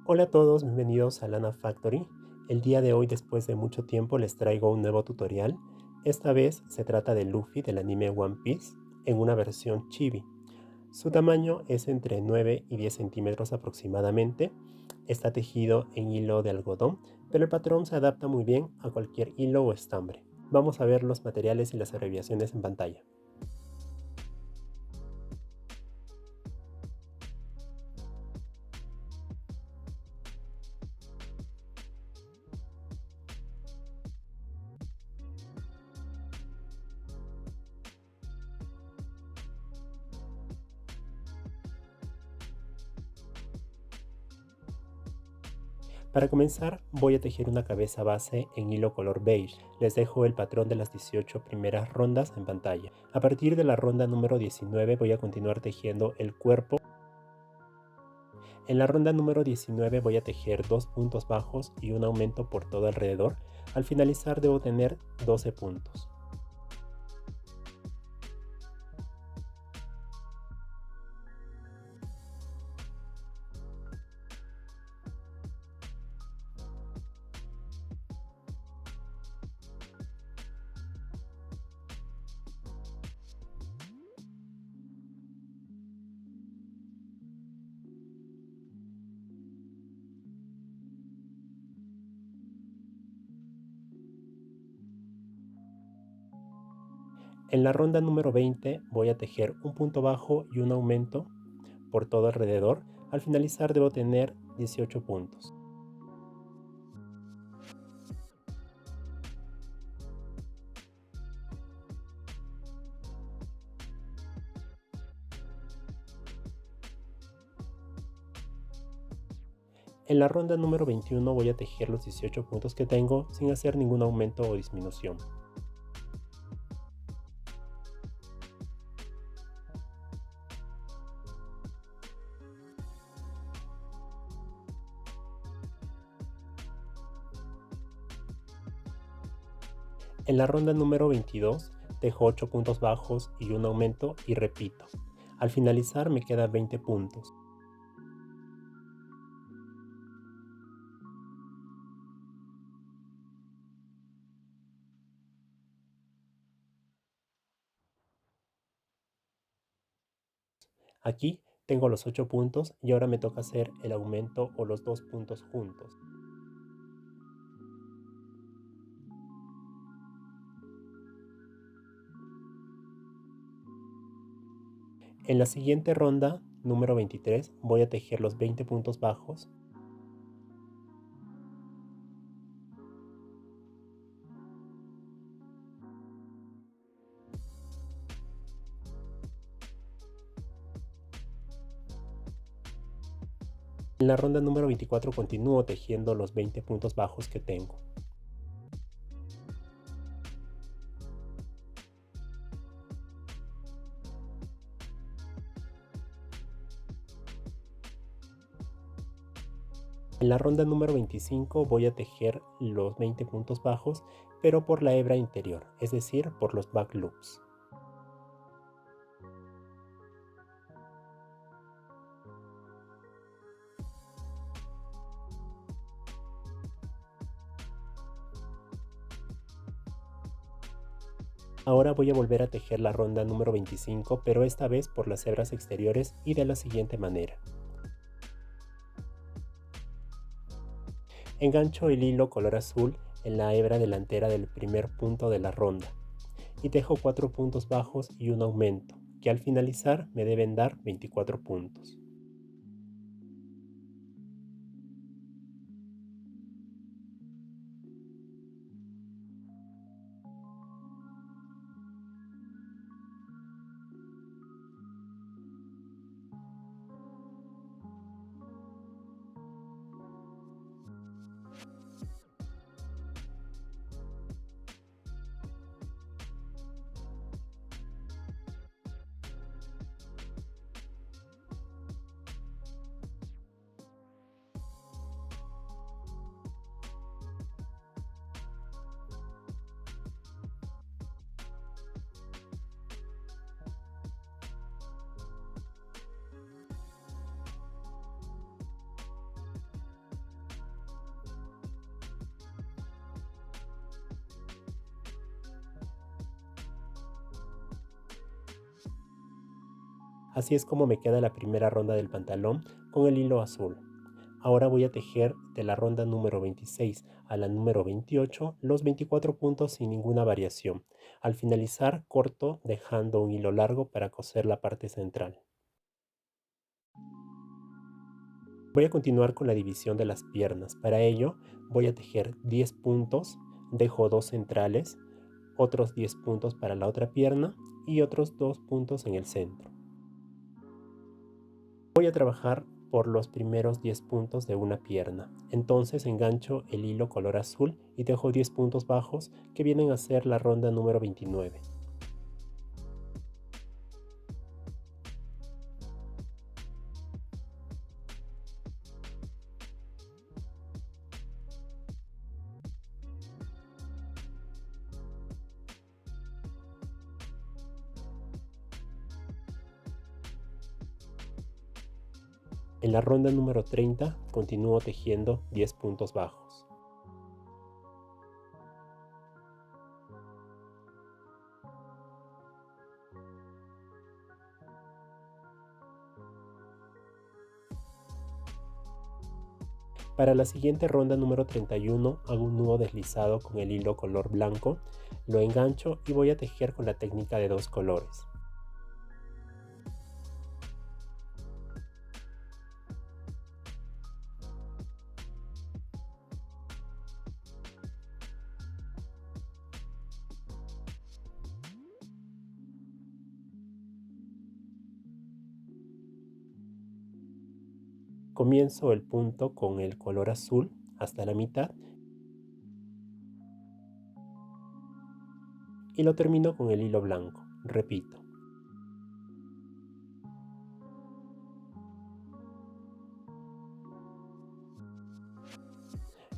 Hola a todos, bienvenidos a Lana Factory. El día de hoy, después de mucho tiempo, les traigo un nuevo tutorial. Esta vez se trata de Luffy del anime One Piece en una versión chibi. Su tamaño es entre 9 y 10 centímetros aproximadamente. Está tejido en hilo de algodón, pero el patrón se adapta muy bien a cualquier hilo o estambre. Vamos a ver los materiales y las abreviaciones en pantalla. Para comenzar, voy a tejer una cabeza base en hilo color beige. Les dejo el patrón de las 18 primeras rondas en pantalla. A partir de la ronda número 19 voy a continuar tejiendo el cuerpo. En la ronda número 19 voy a tejer 2 puntos bajos y un aumento por todo alrededor. Al finalizar debo tener 12 puntos. En la ronda número 20 voy a tejer un punto bajo y un aumento por todo alrededor. Al finalizar debo tener 18 puntos. En la ronda número 21 voy a tejer los 18 puntos que tengo sin hacer ningún aumento o disminución. En la ronda número 22 tejo 8 puntos bajos y un aumento y repito. Al finalizar me quedan 20 puntos. Aquí tengo los 8 puntos y ahora me toca hacer el aumento o los 2 puntos juntos. En la siguiente ronda, número 23, voy a tejer los 20 puntos bajos. En la ronda número 24 continúo tejiendo los 20 puntos bajos que tengo. En la ronda número 25 voy a tejer los 20 puntos bajos, pero por la hebra interior, es decir, por los back loops. Ahora voy a volver a tejer la ronda número 25, pero esta vez por las hebras exteriores y de la siguiente manera. Engancho el hilo color azul en la hebra delantera del primer punto de la ronda y tejo 4 puntos bajos y un aumento, que al finalizar me deben dar 24 puntos. Así es como me queda la primera ronda del pantalón con el hilo azul. Ahora voy a tejer de la ronda número 26 a la número 28 los 24 puntos sin ninguna variación. Al finalizar corto dejando un hilo largo para coser la parte central. Voy a continuar con la división de las piernas. Para ello voy a tejer 10 puntos, dejo 2 centrales, otros 10 puntos para la otra pierna y otros 2 puntos en el centro. Voy a trabajar por los primeros 10 puntos de una pierna. Entonces engancho el hilo color azul y dejo 10 puntos bajos que vienen a ser la ronda número 29. En la ronda número 30 continúo tejiendo 10 puntos bajos. Para la siguiente ronda número 31 hago un nudo deslizado con el hilo color blanco, lo engancho y voy a tejer con la técnica de 2 colores. Comienzo el punto con el color azul hasta la mitad y lo termino con el hilo blanco. Repito.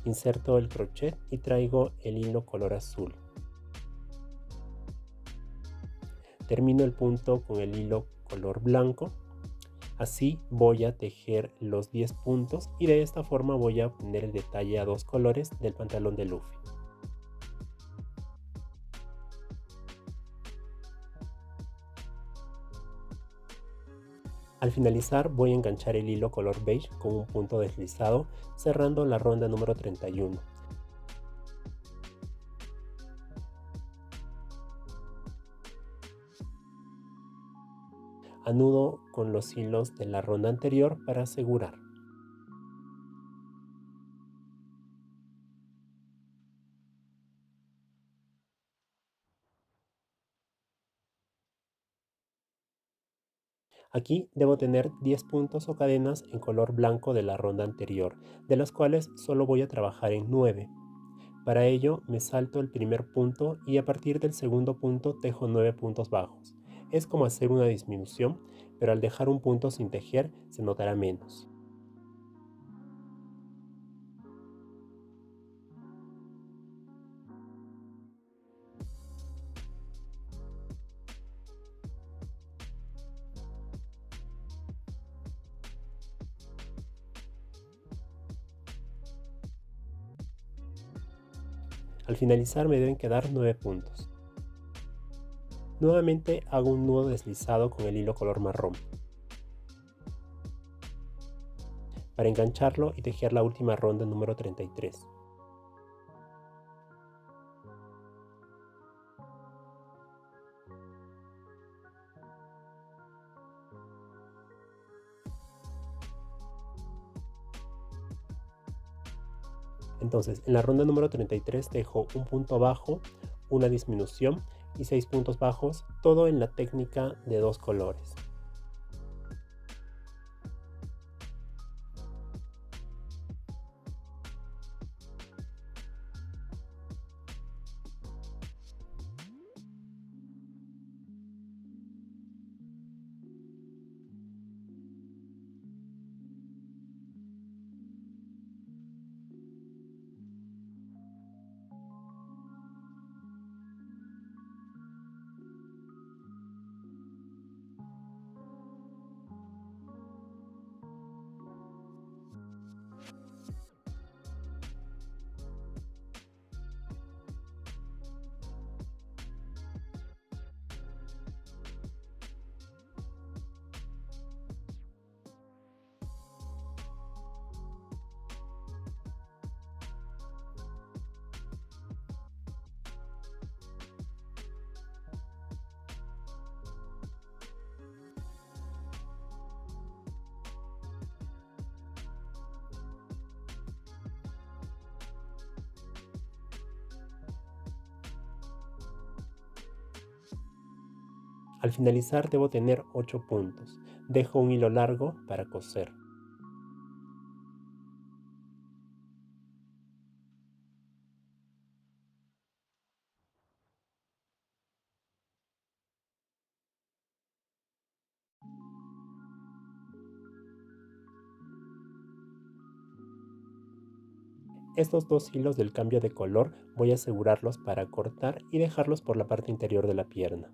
Inserto el crochet y traigo el hilo color azul. Termino el punto con el hilo color blanco. Así voy a tejer los 10 puntos y de esta forma voy a obtener el detalle a 2 colores del pantalón de Luffy. Al finalizar voy a enganchar el hilo color beige con un punto deslizado cerrando la ronda número 31. Anudo con los hilos de la ronda anterior para asegurar. Aquí debo tener 10 puntos o cadenas en color blanco de la ronda anterior, de las cuales solo voy a trabajar en 9. Para ello me salto el primer punto y a partir del segundo punto tejo 9 puntos bajos. Es como hacer una disminución, pero al dejar un punto sin tejer se notará menos. Al finalizar me deben quedar 9 puntos. Nuevamente hago un nudo deslizado con el hilo color marrón para engancharlo y tejer la última ronda número 33. Entonces, en la ronda número 33 dejo un punto bajo, una disminución y 6 puntos bajos, todo en la técnica de 2 colores. Al finalizar debo tener 8 puntos. Dejo un hilo largo para coser. Estos dos hilos del cambio de color voy a asegurarlos para cortar y dejarlos por la parte interior de la pierna.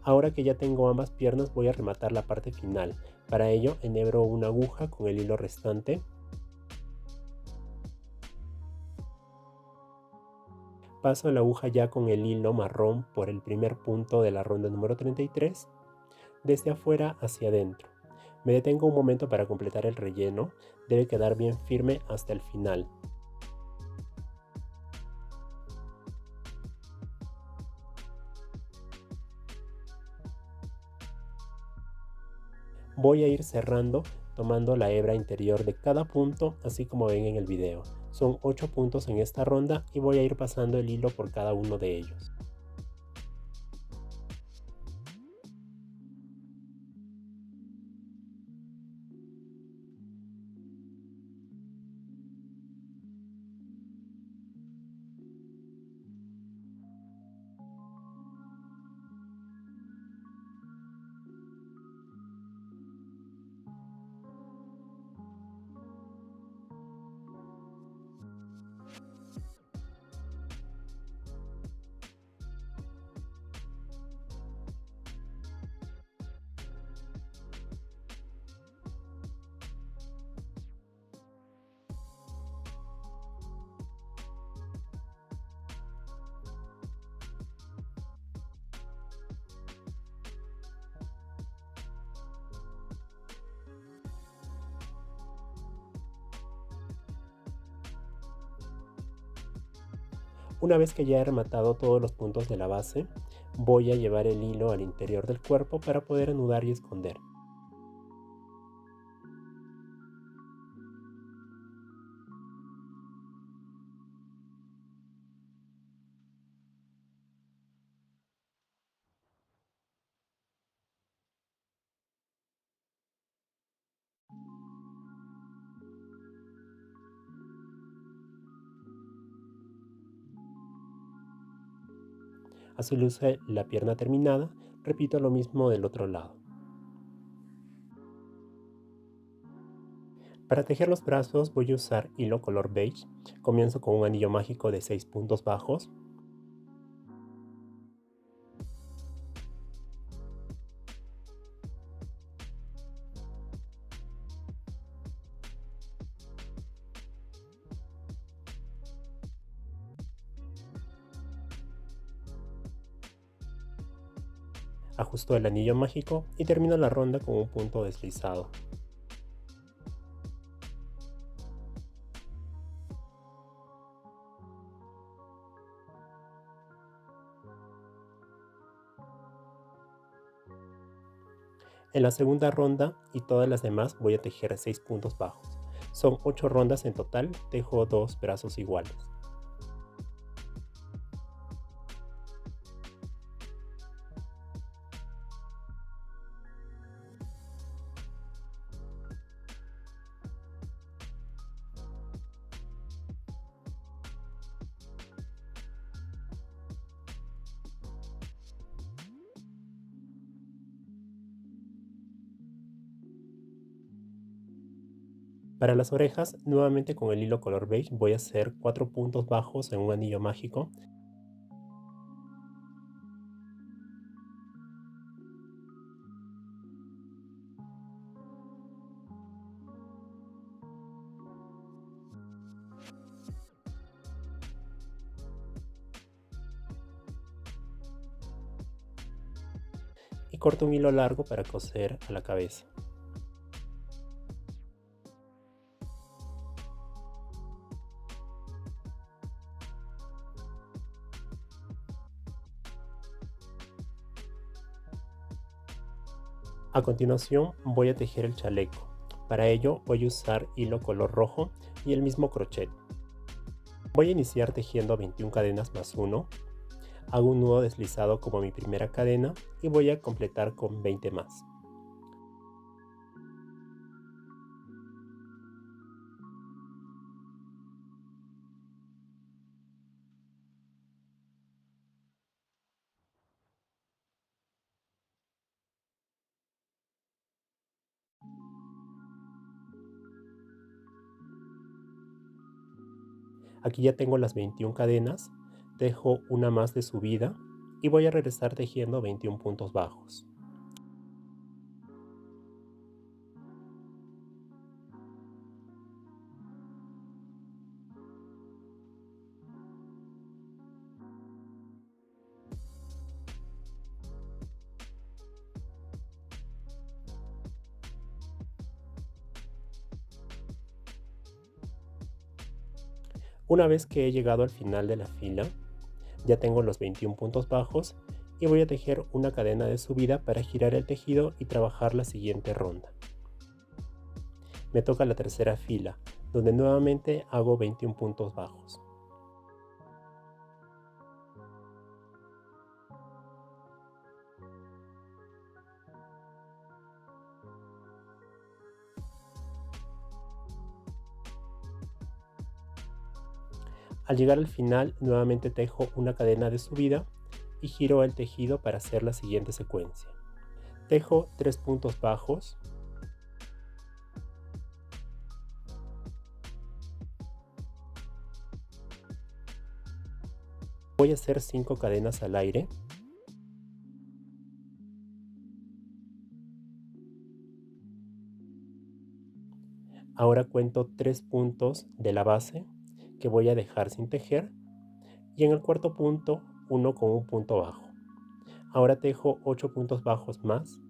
Ahora que ya tengo ambas piernas voy a rematar la parte final. Para ello enhebro una aguja con el hilo restante. Paso la aguja ya con el hilo marrón por el primer punto de la ronda número 33, desde afuera hacia adentro. Me detengo un momento para completar el relleno, debe quedar bien firme hasta el final. Voy a ir cerrando tomando la hebra interior de cada punto, así como ven en el video. Son 8 puntos en esta ronda y voy a ir pasando el hilo por cada uno de ellos. Una vez que ya he rematado todos los puntos de la base, voy a llevar el hilo al interior del cuerpo para poder anudar y esconder. Así luce la pierna terminada, repito lo mismo del otro lado. Para tejer los brazos voy a usar hilo color beige, comienzo con un anillo mágico de 6 puntos bajos. Ajusto el anillo mágico y termino la ronda con un punto deslizado. En la segunda ronda y todas las demás voy a tejer 6 puntos bajos. Son 8 rondas en total, tejo 2 brazos iguales. Para las orejas, nuevamente con el hilo color beige voy a hacer 4 puntos bajos en un anillo mágico. Y corto un hilo largo para coser a la cabeza. A continuación voy a tejer el chaleco. Para ello voy a usar hilo color rojo y el mismo crochet. Voy a iniciar tejiendo 21 cadenas más 1. Hago un nudo deslizado como mi primera cadena y voy a completar con 20 más. Aquí ya tengo las 21 cadenas, tejo una más de subida y voy a regresar tejiendo 21 puntos bajos. Una vez que he llegado al final de la fila, ya tengo los 21 puntos bajos y voy a tejer una cadena de subida para girar el tejido y trabajar la siguiente ronda. Me toca la tercera fila, donde nuevamente hago 21 puntos bajos. Al llegar al final, nuevamente tejo una cadena de subida y giro el tejido para hacer la siguiente secuencia. Tejo 3 puntos bajos, voy a hacer 5 cadenas al aire, ahora cuento 3 puntos de la base que voy a dejar sin tejer y en el cuarto punto uno con un punto bajo. Ahora tejo 8 puntos bajos más,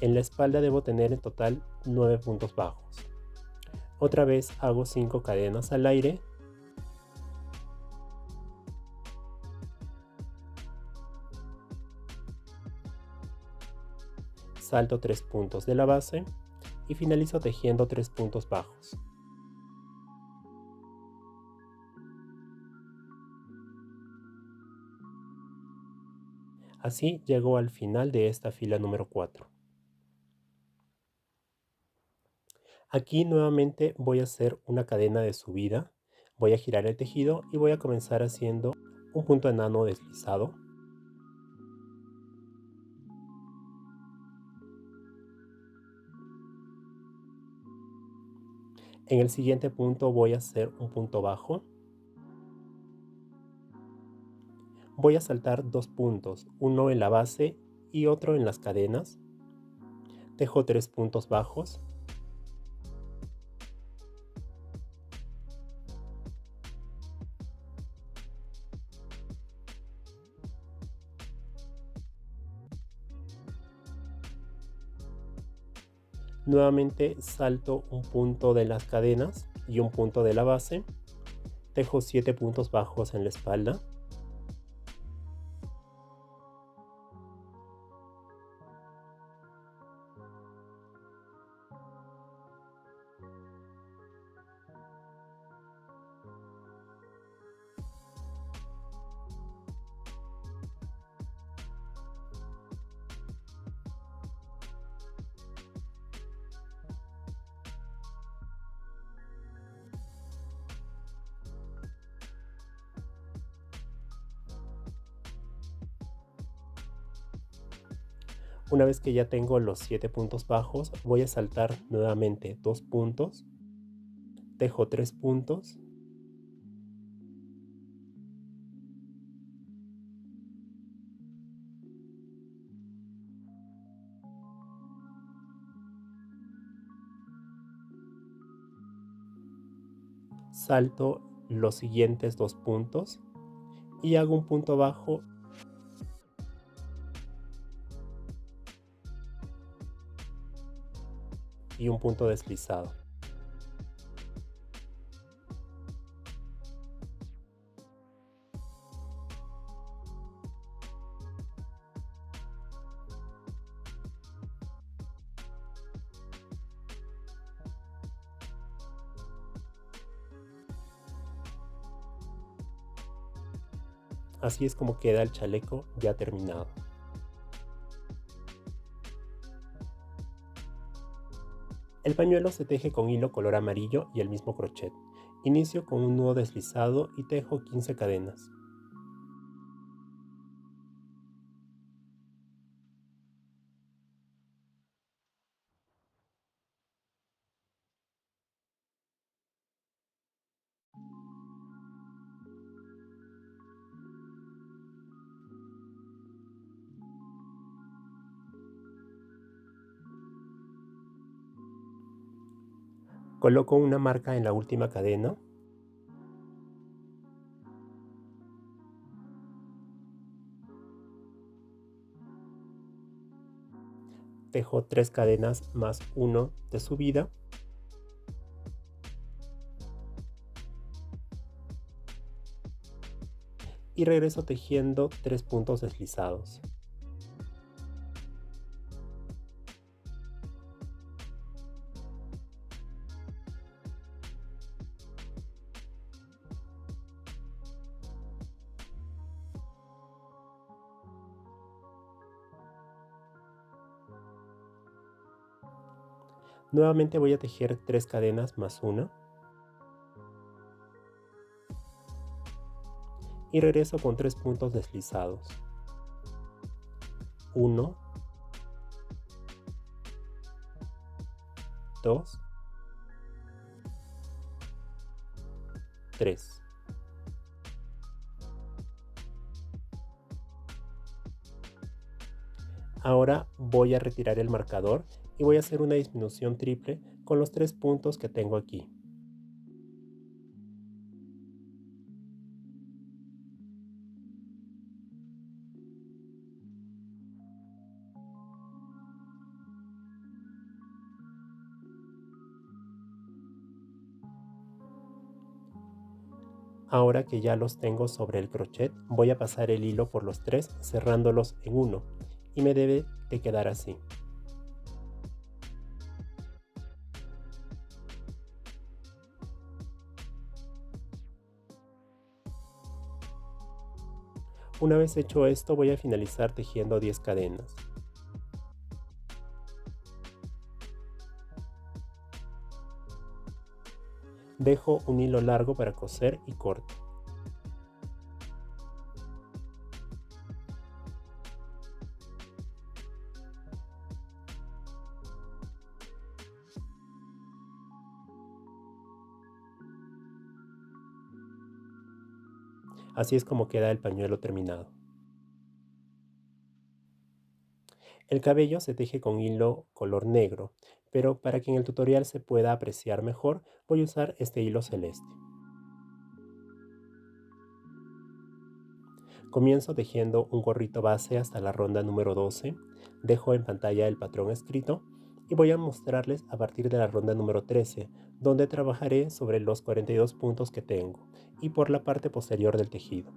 en la espalda debo tener en total 9 puntos bajos. Otra vez hago 5 cadenas al aire, salto 3 puntos de la base y finalizo tejiendo 3 puntos bajos. Así llego al final de esta fila número 4. Aquí nuevamente voy a hacer una cadena de subida, voy a girar el tejido y voy a comenzar haciendo un punto enano deslizado. En el siguiente punto voy a hacer un punto bajo. Voy a saltar 2 puntos, uno en la base y otro en las cadenas. Tejo 3 puntos bajos. Nuevamente salto un punto de las cadenas y un punto de la base. Tejo 7 puntos bajos en la espalda. Una vez que ya tengo los 7 puntos bajos, voy a saltar nuevamente 2 puntos. Tejo 3 puntos. Salto los siguientes 2 puntos y hago un punto bajo y un punto deslizado. Así es como queda el chaleco ya terminado. El pañuelo se teje con hilo color amarillo y el mismo crochet. Inicio con un nudo deslizado y tejo 15 cadenas. Coloco una marca en la última cadena. Tejo 3 cadenas más 1 de subida. Y regreso tejiendo 3 puntos deslizados. Nuevamente voy a tejer 3 cadenas más 1 y regreso con 3 puntos deslizados. 1, 2, 3. Ahora voy a retirar el marcador y voy a hacer una disminución triple con los 3 puntos que tengo aquí. Ahora que ya los tengo sobre el crochet, voy a pasar el hilo por los 3 cerrándolos en uno y me debe de quedar así. Una vez hecho esto, voy a finalizar tejiendo 10 cadenas. Dejo un hilo largo para coser y corto. Así es como queda el pañuelo terminado. El cabello se teje con hilo color negro, pero para que en el tutorial se pueda apreciar mejor, voy a usar este hilo celeste. Comienzo tejiendo un gorrito base hasta la ronda número 12, dejo en pantalla el patrón escrito y voy a mostrarles a partir de la ronda número 13, donde trabajaré sobre los 42 puntos que tengo y por la parte posterior del tejido.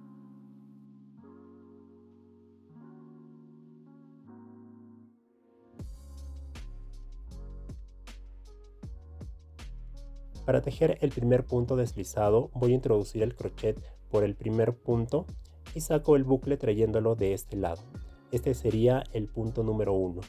Para tejer el primer punto deslizado voy a introducir el crochet por el primer punto y saco el bucle trayéndolo de este lado. Este sería el punto número 1.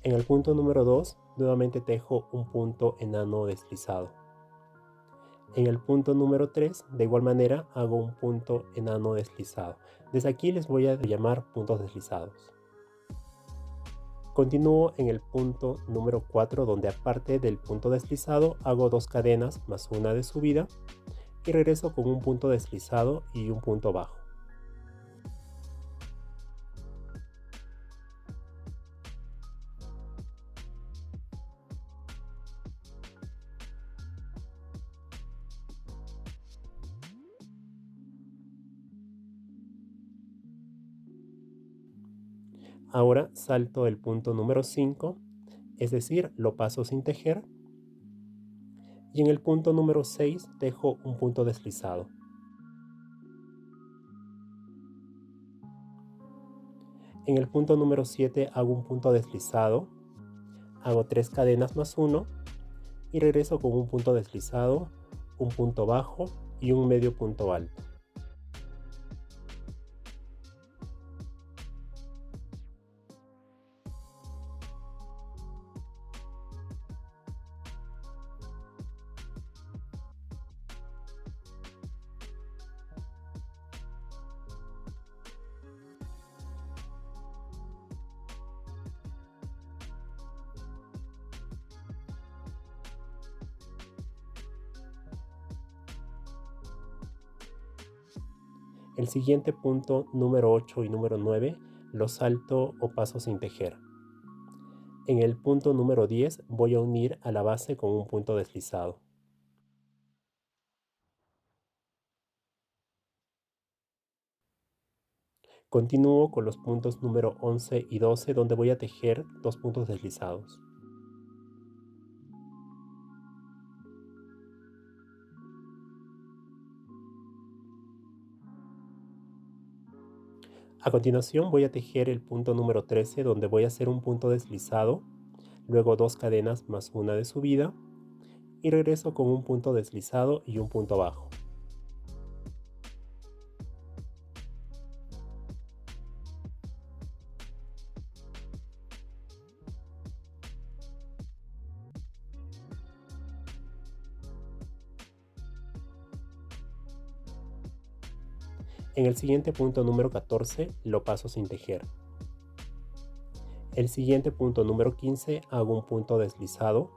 En el punto número 2 nuevamente tejo un punto enano deslizado. En el punto número 3 de igual manera hago un punto enano deslizado. Desde aquí les voy a llamar puntos deslizados. Continúo en el punto número 4 donde aparte del punto deslizado hago 2 cadenas más una de subida y regreso con un punto deslizado y un punto bajo. Ahora salto el punto número 5, es decir, lo paso sin tejer, y en el punto número 6 tejo un punto deslizado. En el punto número 7 hago un punto deslizado, hago 3 cadenas más 1 y regreso con un punto deslizado, un punto bajo y un medio punto alto. El siguiente punto número 8 y número 9 los salto o paso sin tejer. En el punto número 10 voy a unir a la base con un punto deslizado. Continúo con los puntos número 11 y 12 donde voy a tejer 2 puntos deslizados. A continuación voy a tejer el punto número 13 donde voy a hacer un punto deslizado, luego 2 cadenas más una de subida y regreso con un punto deslizado y un punto bajo. En el siguiente punto número 14 lo paso sin tejer. El siguiente punto número 15 hago un punto deslizado.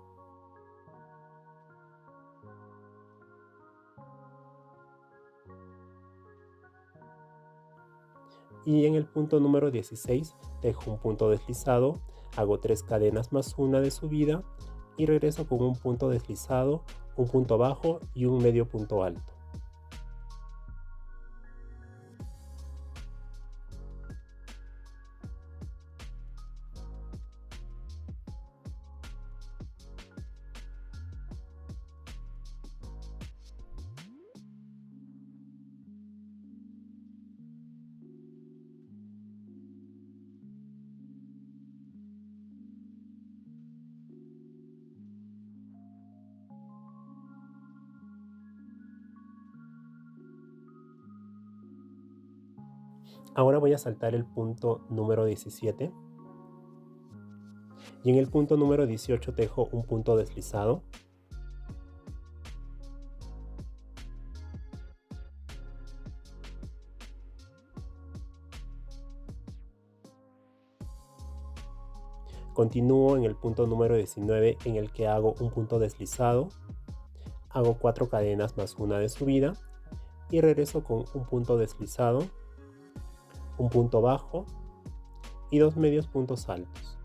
Y en el punto número 16 tejo un punto deslizado, hago 3 cadenas más una de subida y regreso con un punto deslizado, un punto bajo y un medio punto alto. Ahora voy a saltar el punto número 17 y en el punto número 18 tejo un punto deslizado. Continúo en el punto número 19 en el que hago un punto deslizado, hago 4 cadenas más una de subida y regreso con un punto deslizado, un punto bajo y 2 medios puntos altos.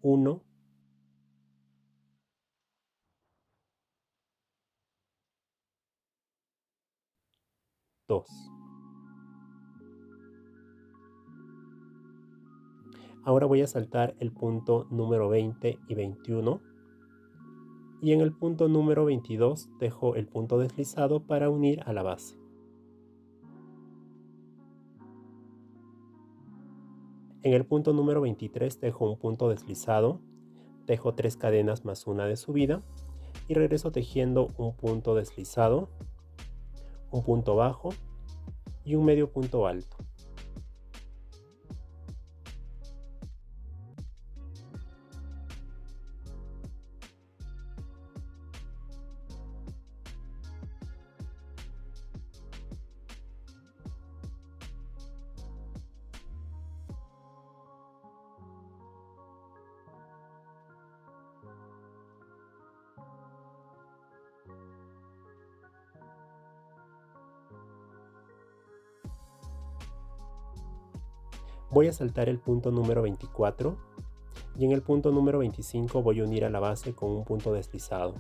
Uno, 2. Ahora voy a saltar el punto número 20 y 21 y en el punto número 22 dejo el punto deslizado para unir a la base. En el punto número 23 dejo un punto deslizado, tejo 3 cadenas más una de subida y regreso tejiendo un punto deslizado, un punto bajo y un medio punto alto. Voy a saltar el punto número 24 y en el punto número 25 voy a unir a la base con un punto deslizado.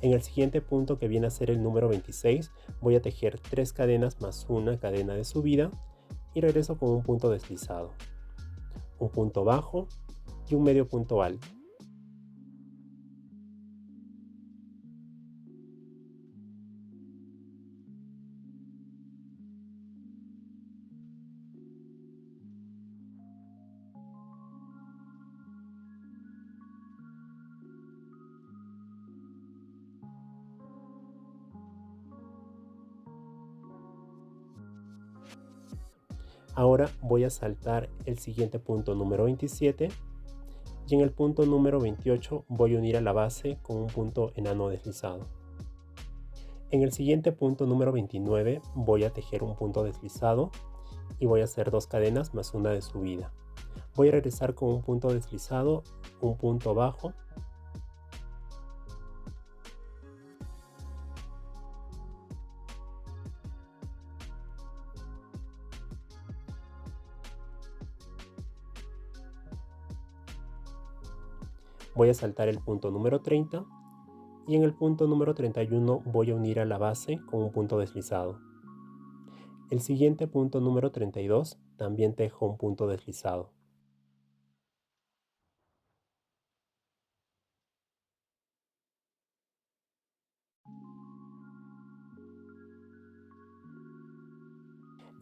En el siguiente punto, que viene a ser el número 26, voy a tejer 3 cadenas más una cadena de subida y regreso con un punto deslizado, un punto bajo y un medio punto alto. Ahora voy a saltar el siguiente punto número 27 y en el punto número 28 voy a unir a la base con un punto enano deslizado. En el siguiente punto número 29 voy a tejer un punto deslizado y voy a hacer 2 cadenas más una de subida. Voy a regresar con un punto deslizado, un punto bajo voy a saltar el punto número 30 y en el punto número 31 voy a unir a la base con un punto deslizado. El siguiente punto número 32 también tejo un punto deslizado.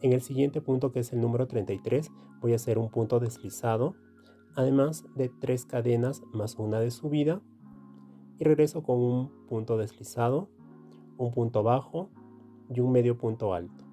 En el siguiente punto, que es el número 33, voy a hacer un punto deslizado, además de 3 cadenas más una de subida y regreso con un punto deslizado, un punto bajo y un medio punto alto.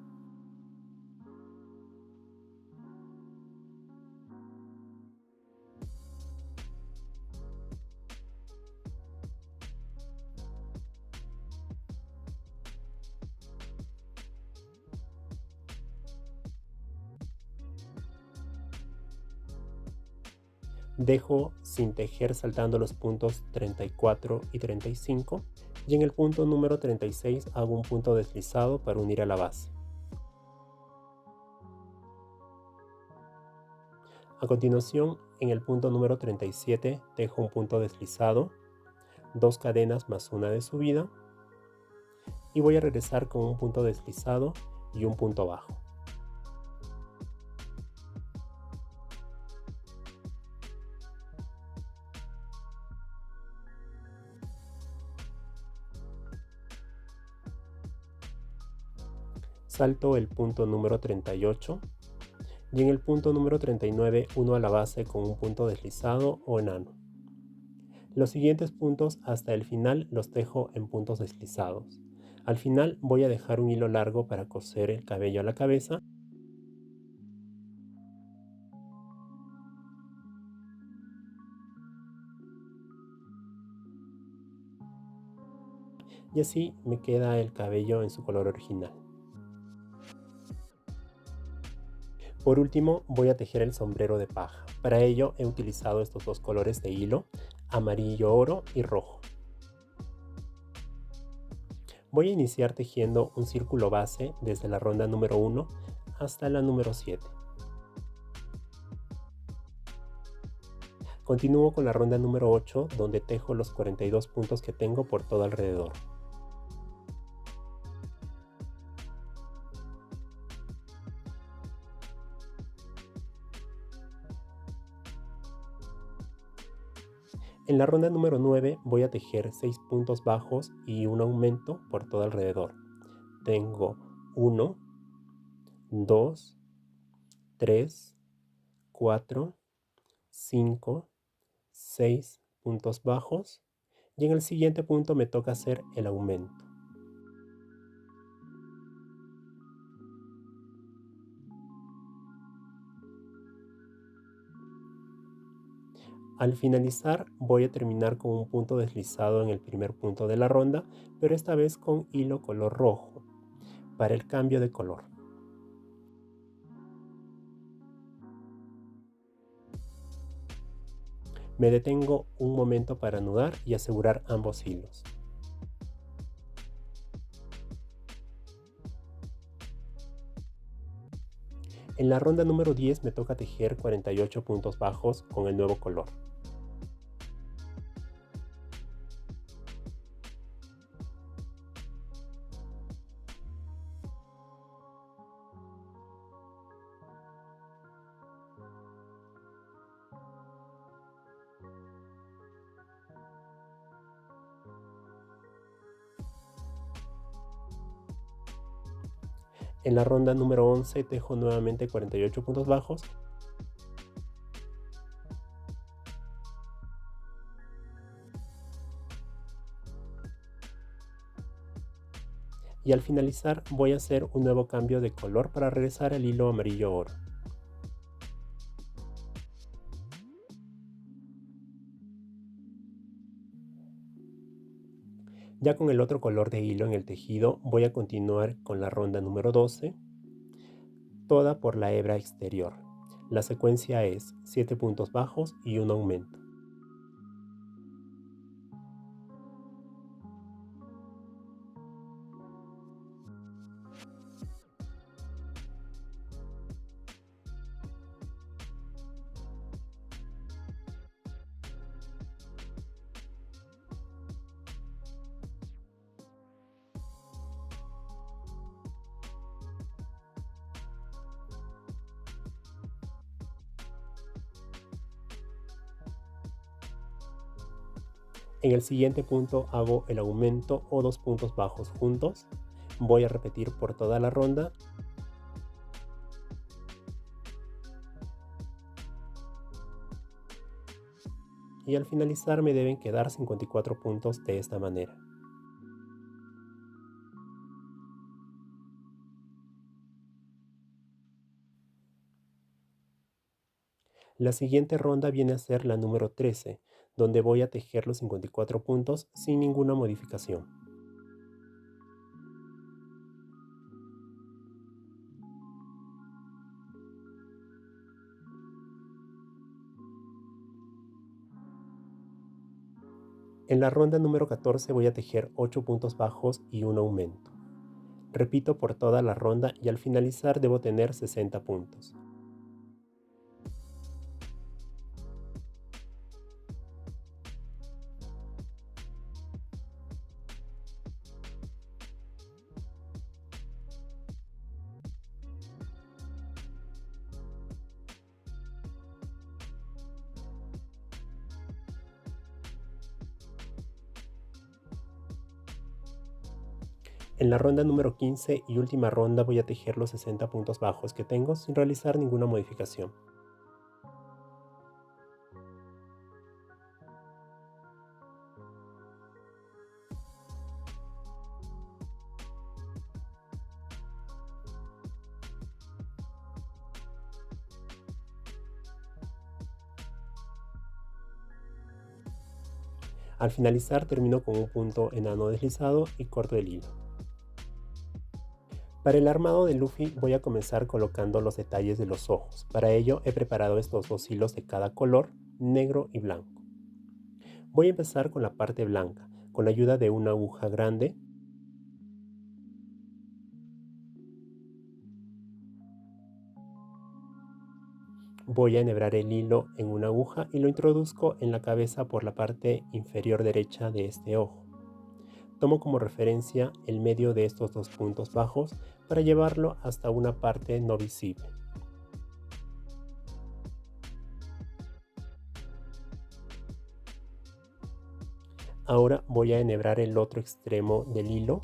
Dejo sin tejer saltando los puntos 34 y 35 y en el punto número 36 hago un punto deslizado para unir a la base. A continuación, en el punto número 37 tejo un punto deslizado, 2 cadenas más una de subida y voy a regresar con un punto deslizado y un punto bajo. Salto el punto número 38 y en el punto número 39 uno a la base con un punto deslizado o enano. Los siguientes puntos hasta el final los tejo en puntos deslizados. Al final voy a dejar un hilo largo para coser el cabello a la cabeza. Y así me queda el cabello en su color original. Por último voy a tejer el sombrero de paja. Para ello he utilizado estos 2 colores de hilo, amarillo oro y rojo. Voy a iniciar tejiendo un círculo base desde la ronda número 1 hasta la número 7. Continúo con la ronda número 8, donde tejo los 42 puntos que tengo por todo alrededor. En la ronda número 9 voy a tejer 6 puntos bajos y un aumento por todo alrededor. Tengo 1, 2, 3, 4, 5, 6 puntos bajos y en el siguiente punto me toca hacer el aumento. Al finalizar voy a terminar con un punto deslizado en el primer punto de la ronda, pero esta vez con hilo color rojo, para el cambio de color. Me detengo un momento para anudar y asegurar ambos hilos. En la ronda número 10 me toca tejer 48 puntos bajos con el nuevo color. En la ronda número 11 tejo nuevamente 48 puntos bajos y al finalizar voy a hacer un nuevo cambio de color para regresar al hilo amarillo oro. Ya con el otro color de hilo en el tejido voy a continuar con la ronda número 12, toda por la hebra exterior. La secuencia es 7 puntos bajos y un aumento. En el siguiente punto hago el aumento o 2 puntos bajos juntos. Voy a repetir por toda la ronda y al finalizar me deben quedar 54 puntos de esta manera. La siguiente ronda viene a ser la número 13, donde voy a tejer los 54 puntos sin ninguna modificación. En la ronda número 14 voy a tejer 8 puntos bajos y un aumento. Repito por toda la ronda y al finalizar debo tener 60 puntos. En la ronda número 15 y última ronda voy a tejer los 60 puntos bajos que tengo sin realizar ninguna modificación. Al finalizar termino con un punto enano deslizado y corto el hilo. Para el armado de Luffy voy a comenzar colocando los detalles de los ojos. Para ello he preparado estos dos hilos de cada color, negro y blanco. Voy a empezar con la parte blanca, con la ayuda de una aguja grande. Voy a enhebrar el hilo en una aguja y lo introduzco en la cabeza por la parte inferior derecha de este ojo. Tomo como referencia el medio de estos dos puntos bajos para llevarlo hasta una parte no visible. Ahora voy a enhebrar el otro extremo del hilo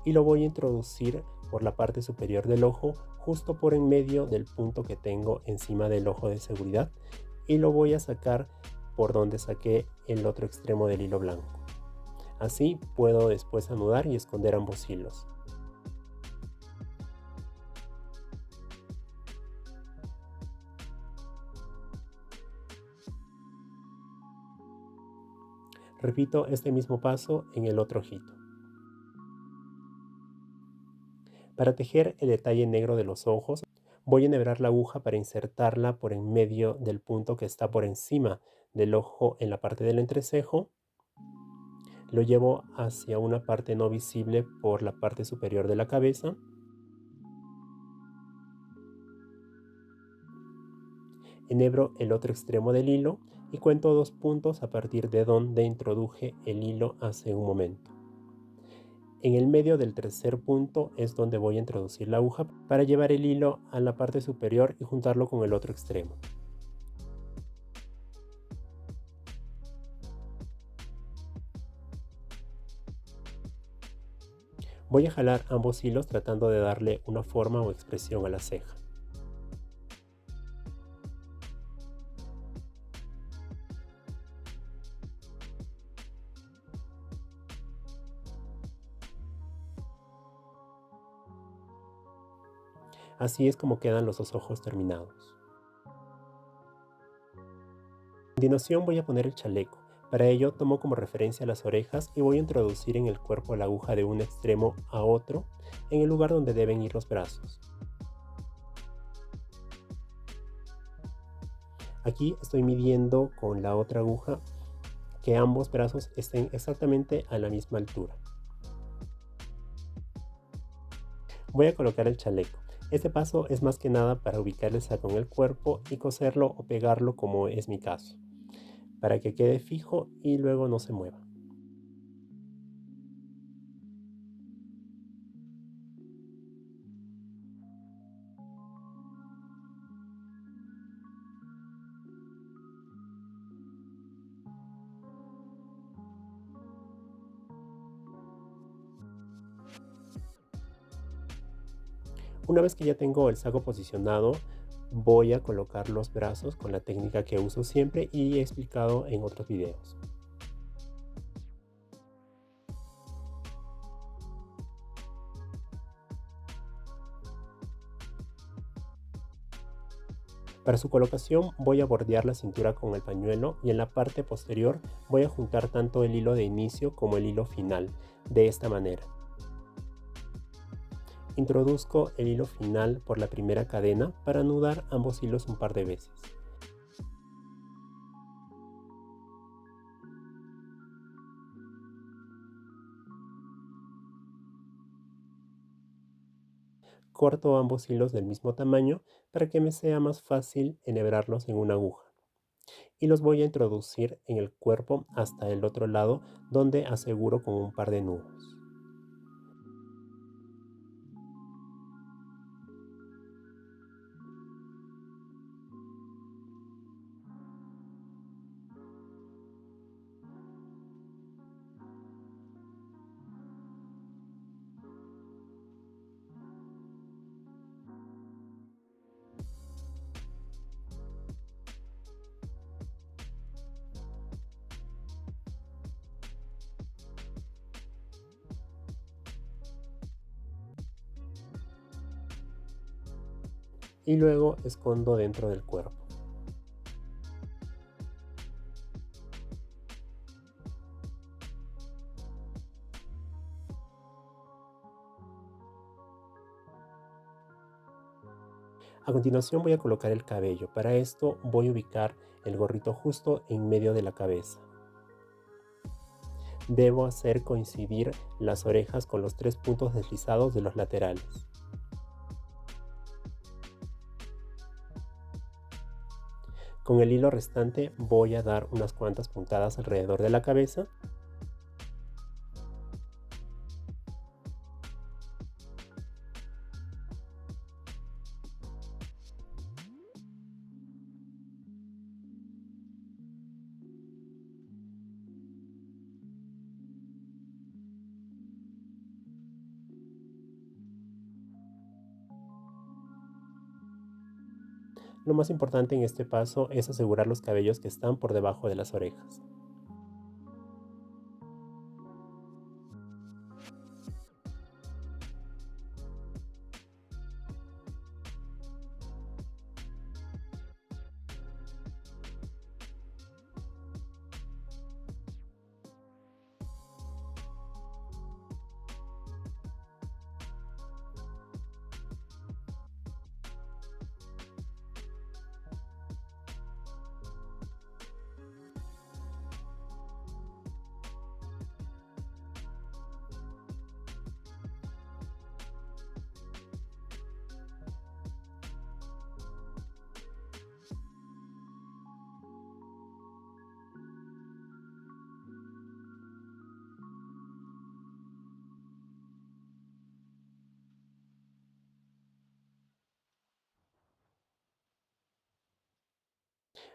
y lo voy a introducir por la parte superior del ojo, justo por en medio del punto que tengo encima del ojo de seguridad, y lo voy a sacar por donde saqué el otro extremo del hilo blanco. Así puedo después anudar y esconder ambos hilos. Repito este mismo paso en el otro ojito. Para tejer el detalle negro de los ojos, voy a enhebrar la aguja para insertarla por en medio del punto que está por encima del ojo en la parte del entrecejo. Lo llevo hacia una parte no visible por la parte superior de la cabeza. Enhebro el otro extremo del hilo y cuento 2 puntos a partir de donde introduje el hilo hace un momento. En el medio del tercer punto es donde voy a introducir la aguja para llevar el hilo a la parte superior y juntarlo con el otro extremo. Voy a jalar ambos hilos tratando de darle una forma o expresión a la ceja. Así es como quedan los 2 ojos terminados. A continuación voy a poner el chaleco. Para ello tomo como referencia las orejas y voy a introducir en el cuerpo la aguja de un extremo a otro en el lugar donde deben ir los brazos. Aquí estoy midiendo con la otra aguja que ambos brazos estén exactamente a la misma altura. Voy a colocar el chaleco. Este paso es más que nada para ubicar el saco en el cuerpo y coserlo o pegarlo como es mi caso, para que quede fijo y luego no se mueva. Una vez que ya tengo el saco posicionado, voy a colocar los brazos con la técnica que uso siempre y he explicado en otros videos. Para su colocación voy a bordear la cintura con el pañuelo y en la parte posterior voy a juntar tanto el hilo de inicio como el hilo final, de esta manera. Introduzco el hilo final por la primera cadena para anudar ambos hilos un par de veces. Corto ambos hilos del mismo tamaño para que me sea más fácil enhebrarlos en una aguja. Y los voy a introducir en el cuerpo hasta el otro lado donde aseguro con un par de nudos. Y luego escondo dentro del cuerpo. A continuación voy a colocar el cabello. Para esto voy a ubicar el gorrito justo en medio de la cabeza. Debo hacer coincidir las orejas con los 3 puntos deslizados de los laterales. Con el hilo restante voy a dar unas cuantas puntadas alrededor de la cabeza. Lo más importante en este paso es asegurar los cabellos que están por debajo de las orejas.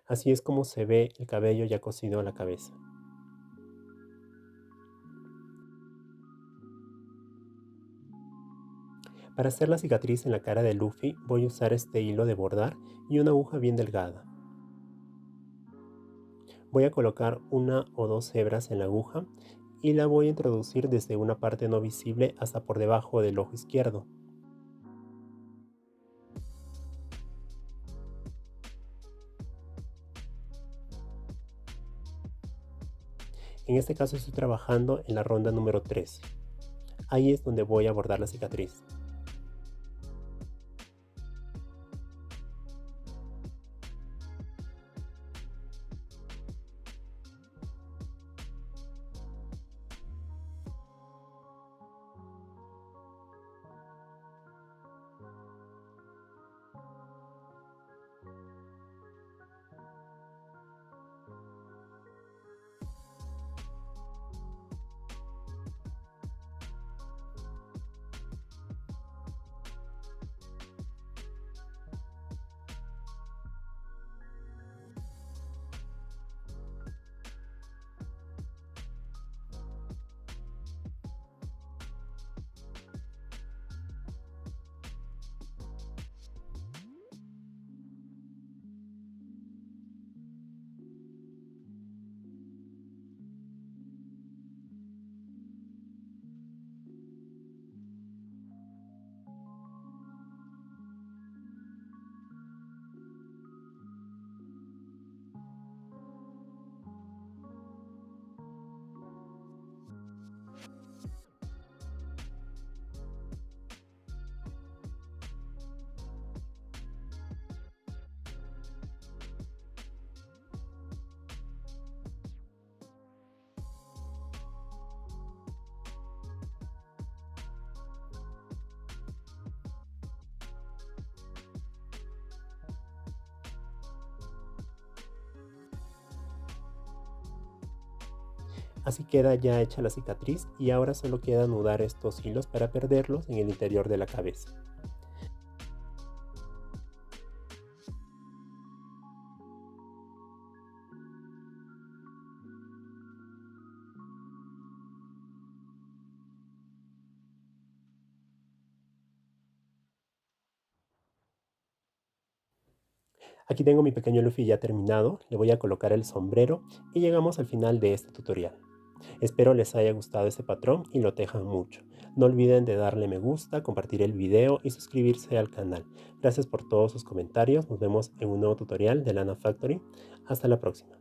Así es como se ve el cabello ya cosido a la cabeza. Para hacer la cicatriz en la cara de Luffy voy a usar este hilo de bordar y una aguja bien delgada. Voy a colocar una o dos hebras en la aguja y la voy a introducir desde una parte no visible hasta por debajo del ojo izquierdo. En este caso estoy trabajando en la ronda número 13. Ahí es donde voy a bordar la cicatriz. Así queda ya hecha la cicatriz y ahora solo queda anudar estos hilos para perderlos en el interior de la cabeza. Aquí tengo mi pequeño Luffy ya terminado, le voy a colocar el sombrero y llegamos al final de este tutorial. Espero les haya gustado este patrón y lo tejan mucho. No olviden de darle me gusta, compartir el video y suscribirse al canal. Gracias por todos sus comentarios, nos vemos en un nuevo tutorial de Lana Factory. Hasta la próxima.